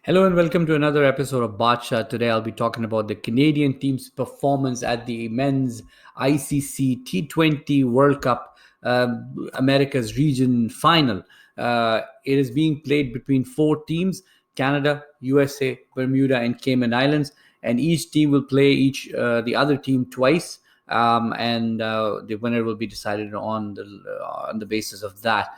Hello and welcome to another episode of BaatShaat. Today I'll be talking about the Canadian team's performance at the men's ICC T20 World Cup, America's region final. It is being played between four teams: Canada, USA, Bermuda, and Cayman Islands. And each team will play the other team twice, and the winner will be decided on the basis of that.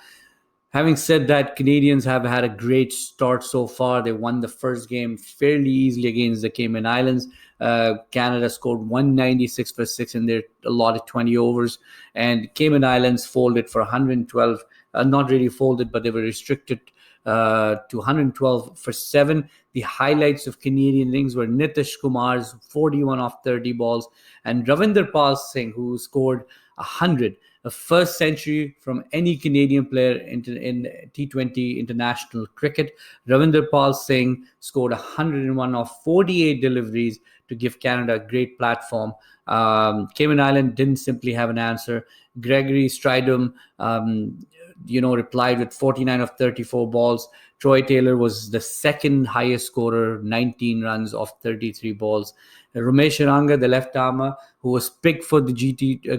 Having said that, Canadians have had a great start so far. They won the first game fairly easily against the Cayman Islands. Canada scored 196 for 6 in their allotted 20 overs, and Cayman Islands folded for 112. Not really folded, but they were restricted to 112 for 7. The highlights of Canadian innings were Nitish Kumar's 41 off 30 balls and Ravinder Pal Singh, who scored 100, a first century from any Canadian player in T20 international cricket. Ravinder Pal Singh scored 101 off 48 deliveries to give Canada a great platform. Cayman Island didn't simply have an answer. Gregory Stridham, replied with 49 of 34 balls. Troy Taylor was the second highest scorer, 19 runs off 33 balls. Ramesh Ranga, the left armer, who was picked for the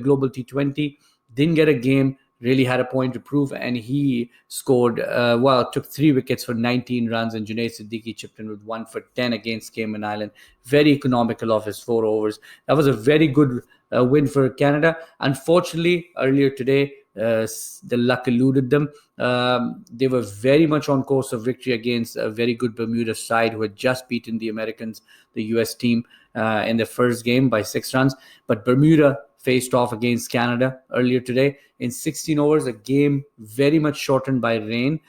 Global T20, didn't get a game, really had a point to prove, and he scored, took 3 wickets for 19 runs, and Junaid Siddiqui chipped in with 1 for 10 against Cayman Island. Very economical of his 4 overs. That was a very good win for Canada. Unfortunately, earlier today, the luck eluded them. They were very much on course of victory against a very good Bermuda side who had just beaten the Americans, the US team, in the first game by 6 runs. But Bermuda faced off against Canada earlier today in 16 overs, a game very much shortened by rain.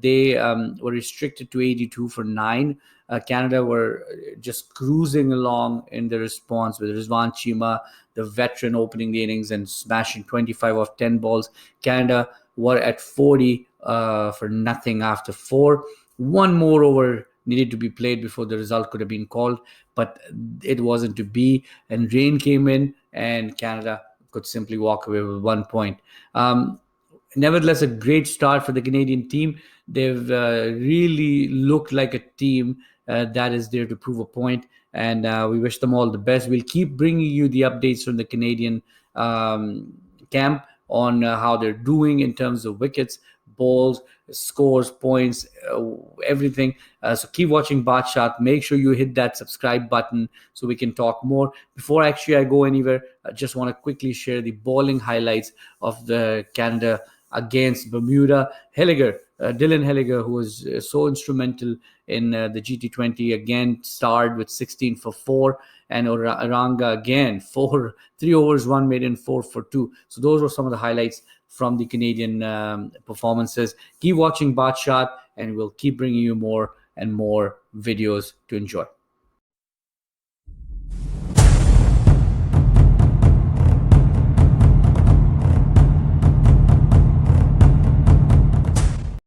They were restricted to 82 for 9. Canada were just cruising along in the response with Rizwan Cheema, the veteran, opening the innings and smashing 25 off 10 balls. Canada were at 40 for nothing after 4. One more over needed to be played before the result could have been called, but it wasn't to be, and rain came in and Canada could simply walk away with 1 point. Nevertheless, a great start for the Canadian team. They've really looked like a team that is there to prove a point, and we wish them all the best. We'll keep bringing you the updates from the Canadian camp on how they're doing in terms of wickets, balls, scores, points, everything. So keep watching BaatShaat. Make sure you hit that subscribe button so we can talk more. Before actually I go anywhere, I just want to quickly share the bowling highlights of the Canada against Bermuda. Dylan Helliger, who was so instrumental in the GT20, again starred with 16 for 4, and Oranga again 3 overs, 1 maiden, 4 for 2. So those were some of the highlights from the Canadian performances. Keep watching BaatShaat, and we'll keep bringing you more and more videos to enjoy.